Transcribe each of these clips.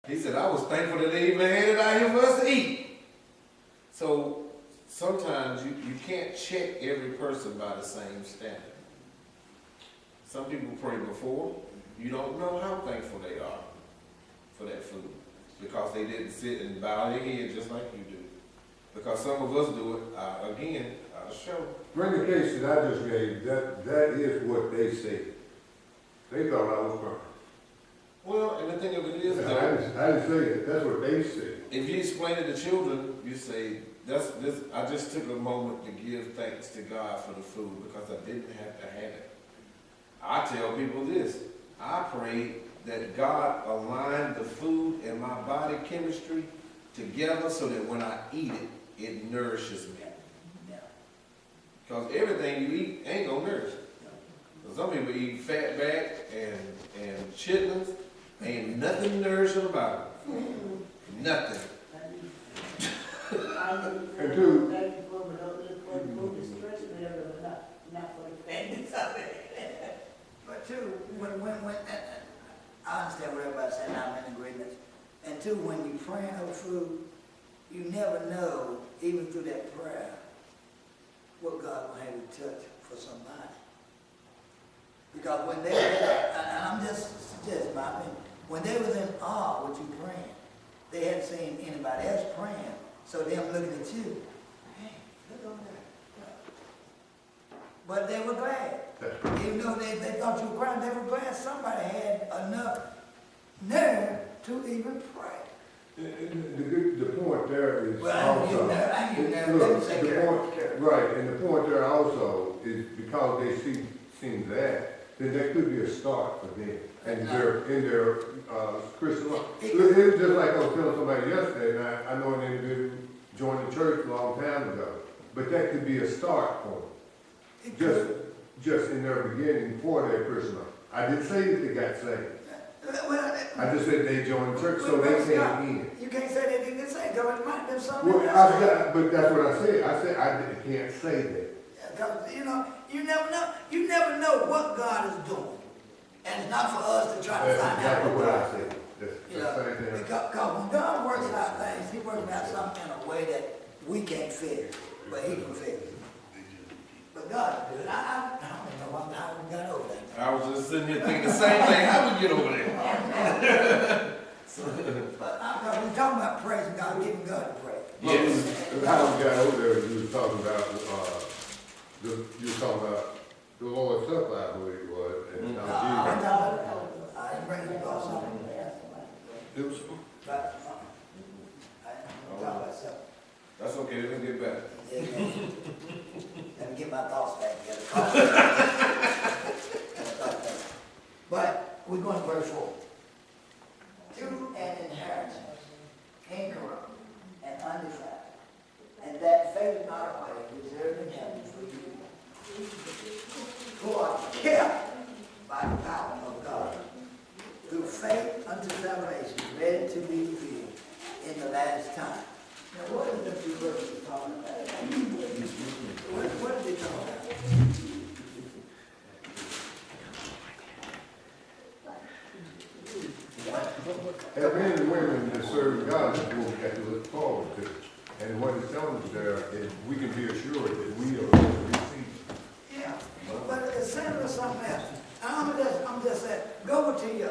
He said, I was thankful that they even had it out here for us to eat. So sometimes you can't check every person by the same standard. Some people pray before. You don't know how thankful they are for that food because they didn't sit and bow their head just like you do. Because some of us do it, again, out of show. Bring the case that I just gave, that is what they say. They thought I was crying. Well, and the thing of it is, though, I didn't say that. That's what they said. if you explain it to children, you say, I just took a moment to give thanks to God for the food because I didn't have to have it. I tell people this, I prayed that God aligned the food and my body chemistry together so that when I eat it, it nourishes me. Because everything you eat ain't gonna nourish you. Some people eat fat back and chitlins, ain't nothing nourishing about it. Nothing. And two, but two, when I understand what everybody's saying, I'm in agreement. And two, when you pray over food, you never know, even through that prayer, what God will have you touch for somebody. Because when they, and I'm just suggesting my opinion, when they was in awe with you praying, they hadn't seen anybody else praying, so them looking at you, hey, look over there. But they were glad. Even though they thought you were crying, they were glad somebody had enough nerve to even pray. the point there is Well, also, right, and the point there also is because they seen that, then that could be a start for them in their Christian life. It was just like I was telling somebody yesterday, and I know an individual joined the church a long time ago, but that could be a start for them. Just in their beginning for their Christian life. I didn't say that they got saved. I just said they joined the church, so they came in. You can't say they didn't get saved, because it might have been something Well, else. but that's what I said. I said I can't say that. Because, you never know. You never know what God is doing. And it's not for us to try to That's find exactly out what God I is said. doing. That's the same thing. Because when God works out things, He works out something in a way that we can't figure, but He can figure. But God did it. I don't know how we got over that. I was just sitting here thinking the same thing. How we get over there? But we're talking about praising God, giving God the praise. Yes. How we got over there, you was talking about the Lord's Supper, I believe it was, and I didn't bring it up something. it was. But I didn't talk about something. That's okay, let me get back. Yeah, let me get my thoughts back together. But we're going to verse 4. To an inheritance, incorrupt and undefiled, and that fadeth not away, reserved in heaven for you, who are kept by the power of God, through faith unto salvation, ready to be revealed in the last time. Now, what is the two verses talking about? What are they talking about? As men and women that serve God, that's what we have to look forward to. And what it's telling us there is we can be assured that we are going to receive. Yeah, but it's saying there's something else. I'm just saying, go to your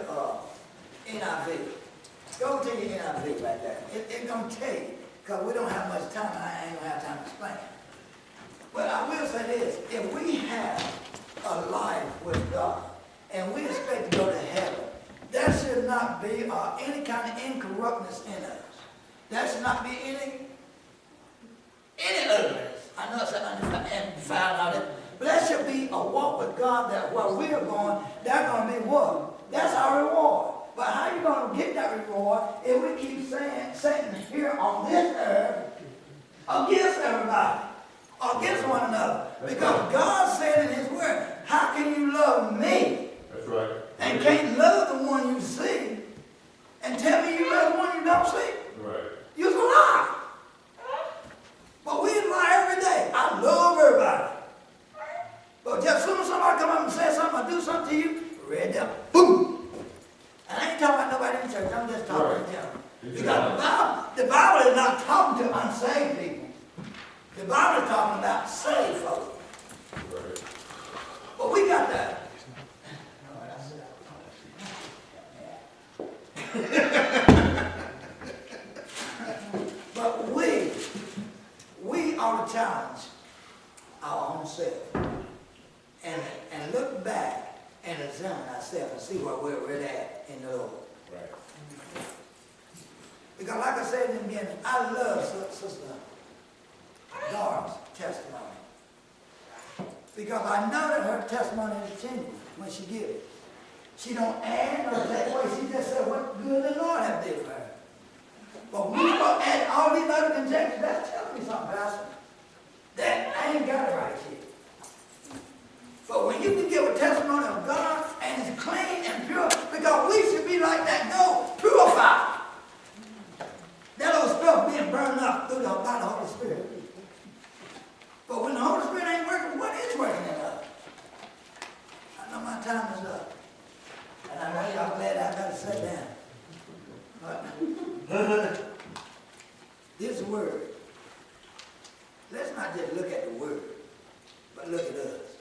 NIV. Go to your NIV right there. It's going to tell you, because we don't have much time, and I ain't going to have time to explain it. But I will say this, if we have a life with God, and we expect to go to heaven, there should not be any kind of incorruptness in us. There should not be any ugliness. I know it's undefiled out there, but there should be a walk with God that where we are going, that's going to be what? That's our reward. But how are you going to get that reward if we keep saying Satan here on this earth against everybody, against one another? Because God said in His Word, how can you love me? That's right. And can't love the one you see, and tell me you love the one you don't see? Right. You're a lie. But we lie every day. I love everybody. But just as soon as somebody come up and say something or do something to you, red devil, boom. And I ain't talking about nobody in church. I'm just talking in general. Because the Bible is not talking to unsaved people. The Bible is talking about saved folks. Right. But we got that. But we ought to challenge our own self and look back and examine ourselves and see where we're really at in the Lord. Right. Because like I said in the beginning, I love Sister Dar's testimony. Because I know that her testimony is genuine when she gives it. She don't add or take away. She just said what good the Lord have did for her. But when you go add all these other conjectures, that's telling me something, Pastor. That I ain't got it right yet. But when you can give a testimony of God and it's clean and pure, because we should be like that gold, purified. That old stuff being burned up by the Holy Spirit. But when the Holy Spirit ain't working, what is working in us? I know my time is up. And I know y'all glad I got to sit down. But this word, let's not just look at the word, but look at us.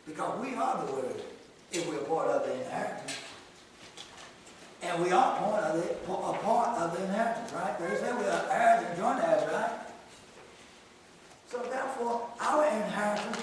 Because we are the word if we're part of the inheritance. And we are part of the inheritance, right? They say we are heirs and joint heirs, right? So therefore, our inheritance